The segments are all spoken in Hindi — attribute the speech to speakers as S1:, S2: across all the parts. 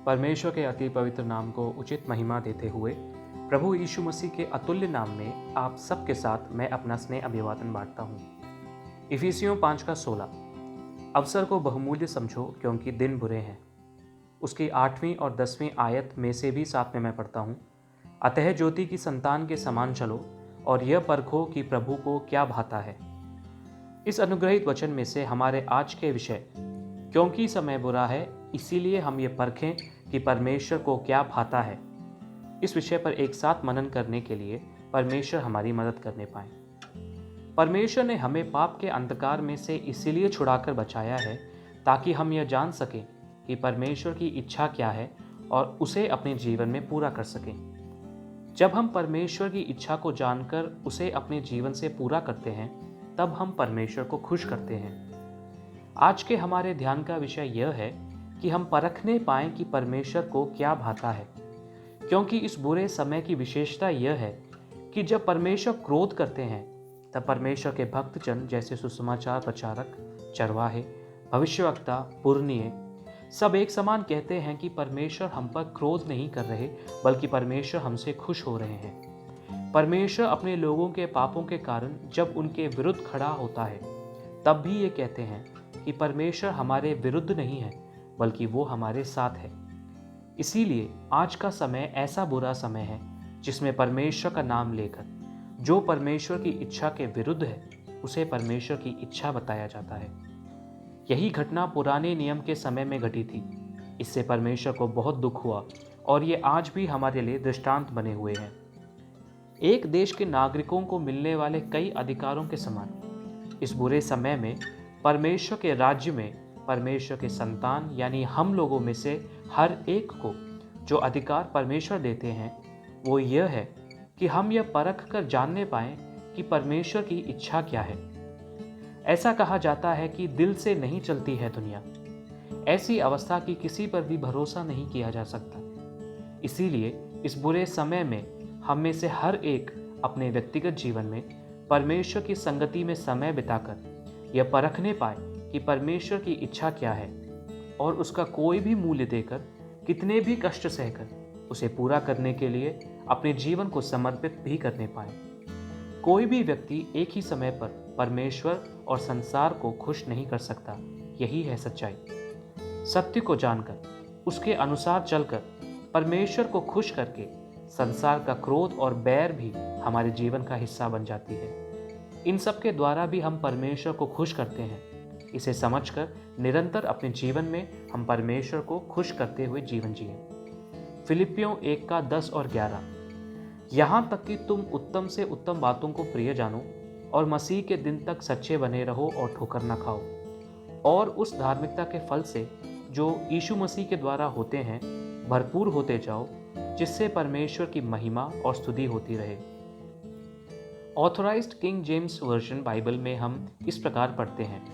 S1: परमेश्वर के अति पवित्र नाम को उचित महिमा देते हुए प्रभु यीशु मसीह के अतुल्य नाम में आप सबके साथ मैं अपना स्नेह अभिवादन बांटता हूँ। इफिसियों 5:16 अवसर को बहुमूल्य समझो क्योंकि दिन बुरे हैं। उसकी 8वीं और 10वीं आयत में से भी साथ में मैं पढ़ता हूँ। अतः ज्योति की संतान के समान चलो और यह परखो कि प्रभु को क्या भाता है। इस अनुग्रहित वचन में से हमारे आज के विषय क्योंकि समय बुरा है इसीलिए हम ये परखें कि परमेश्वर को क्या भाता है, इस विषय पर एक साथ मनन करने के लिए परमेश्वर हमारी मदद करने पाए। परमेश्वर ने हमें पाप के अंधकार में से इसीलिए छुड़ाकर बचाया है ताकि हम यह जान सकें कि परमेश्वर की इच्छा क्या है और उसे अपने जीवन में पूरा कर सकें। जब हम परमेश्वर की इच्छा को जानकर उसे अपने जीवन से पूरा करते हैं तब हम परमेश्वर को खुश करते हैं। आज के हमारे ध्यान का विषय यह है कि हम परखने पाएं कि परमेश्वर को क्या भाता है, क्योंकि इस बुरे समय की विशेषता यह है कि जब परमेश्वर क्रोध करते हैं तब परमेश्वर के भक्तजन जैसे सुसमाचार प्रचारक, चरवाहे, भविष्यवक्ता, पुरनिये सब एक समान कहते हैं कि परमेश्वर हम पर क्रोध नहीं कर रहे बल्कि परमेश्वर हमसे खुश हो रहे हैं। परमेश्वर अपने लोगों के पापों के कारण जब उनके विरुद्ध खड़ा होता है तब भी ये कहते हैं कि परमेश्वर हमारे विरुद्ध नहीं है बल्कि वो हमारे साथ है। इसीलिए आज का समय ऐसा बुरा समय है जिसमें परमेश्वर का नाम लेकर जो परमेश्वर की इच्छा के विरुद्ध है उसे परमेश्वर की इच्छा बताया जाता है। यही घटना पुराने नियम के समय में घटी थी। इससे परमेश्वर को बहुत दुख हुआ और ये आज भी हमारे लिए दृष्टांत बने हुए हैं। एक देश के नागरिकों को मिलने वाले कई अधिकारों के समान इस बुरे समय में परमेश्वर के राज्य में परमेश्वर के संतान यानी हम लोगों में से हर एक को जो अधिकार परमेश्वर देते हैं वो यह है कि हम यह परख कर जानने पाएं कि परमेश्वर की इच्छा क्या है। ऐसा कहा जाता है कि दिल से नहीं चलती है दुनिया। ऐसी अवस्था की किसी पर भी भरोसा नहीं किया जा सकता। इसीलिए इस बुरे समय में हम में से हर एक अपने व्यक्तिगत जीवन में परमेश्वर की संगति में समय बिताकर यह परखने पाए कि परमेश्वर की इच्छा क्या है और उसका कोई भी मूल्य देकर कितने भी कष्ट सहकर उसे पूरा करने के लिए अपने जीवन को समर्पित भी करने पाए। कोई भी व्यक्ति एक ही समय पर परमेश्वर और संसार को खुश नहीं कर सकता। यही है सच्चाई। सत्य को जानकर उसके अनुसार चलकर परमेश्वर को खुश करके संसार का क्रोध और बैर भी हमारे जीवन का हिस्सा बन जाती है। इन सब के द्वारा भी हम परमेश्वर को खुश करते हैं। इसे समझकर निरंतर अपने जीवन में हम परमेश्वर को खुश करते हुए जीवन जिएं। फिलिपियों 1:10 और 11 यहाँ तक कि तुम उत्तम से उत्तम बातों को प्रिय जानो और मसीह के दिन तक सच्चे बने रहो और ठोकर न खाओ और उस धार्मिकता के फल से जो यीशु मसीह के द्वारा होते हैं भरपूर होते जाओ, जिससे परमेश्वर की महिमा और स्तुति होती रहे। Authorised king James version Bible में हम इस प्रकार पढ़ते हैं,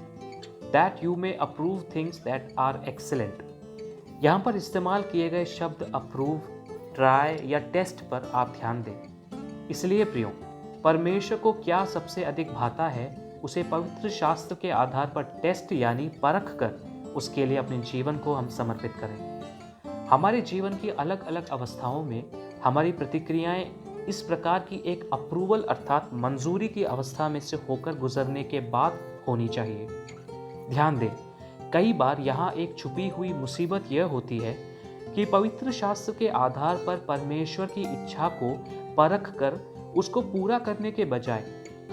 S1: That you may approve things that are excellent। यहाँ पर इस्तेमाल किए गए शब्द अप्रूव, ट्राई या टेस्ट पर आप ध्यान दें। इसलिए प्रियो, परमेश्वर को क्या सबसे अधिक भाता है उसे पवित्र शास्त्र के आधार पर टेस्ट यानी परख कर उसके लिए अपने जीवन को हम समर्पित करें। हमारे जीवन की अलग अलग अवस्थाओं में हमारी प्रतिक्रियाएं इस प्रकार की एक अप्रूवल अर्थात मंजूरी की अवस्था में से होकर गुजरने के बाद होनी चाहिए। ध्यान दें, कई बार यहाँ एक छुपी हुई मुसीबत यह होती है कि पवित्र शास्त्र के आधार पर परमेश्वर की इच्छा को परख कर उसको पूरा करने के बजाय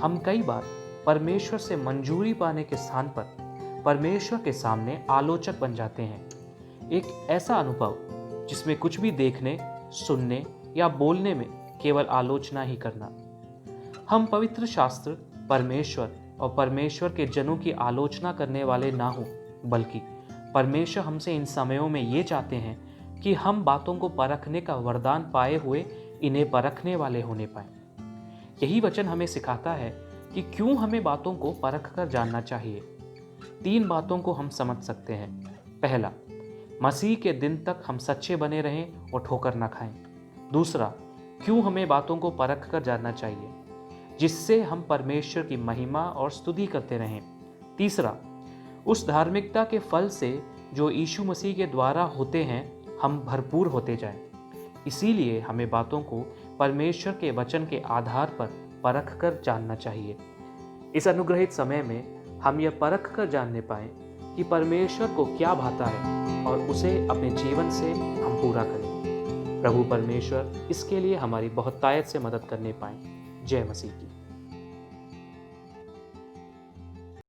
S1: हम कई बार परमेश्वर से मंजूरी पाने के स्थान पर परमेश्वर के सामने आलोचक बन जाते हैं। एक ऐसा अनुभव जिसमें कुछ भी देखने, सुनने या बोलने में केवल आलोचना ही करना। हम पवित्र शास्त्र, परमेश्वर और परमेश्वर के जनों की आलोचना करने वाले ना हो, बल्कि परमेश्वर हमसे इन समयों में ये चाहते हैं कि हम बातों को परखने का वरदान पाए हुए इन्हें परखने वाले होने पाए। यही वचन हमें सिखाता है कि क्यों हमें बातों को परख कर जानना चाहिए। 3 बातों को हम समझ सकते हैं। पहला, मसीह के दिन तक हम सच्चे बने रहें और ठोकर न खाएं। दूसरा, क्यों हमें बातों को परख कर जानना चाहिए जिससे हम परमेश्वर की महिमा और स्तुति करते रहें। तीसरा, उस धार्मिकता के फल से जो यीशु मसीह के द्वारा होते हैं हम भरपूर होते जाएं। इसीलिए हमें बातों को परमेश्वर के वचन के आधार पर परख कर जानना चाहिए। इस अनुग्रहित समय में हम यह परख कर जानने पाएं कि परमेश्वर को क्या भाता है और उसे अपने जीवन से हम पूरा करें। प्रभु परमेश्वर इसके लिए हमारी बहुतायत से मदद करने पाए। जय मसीह की।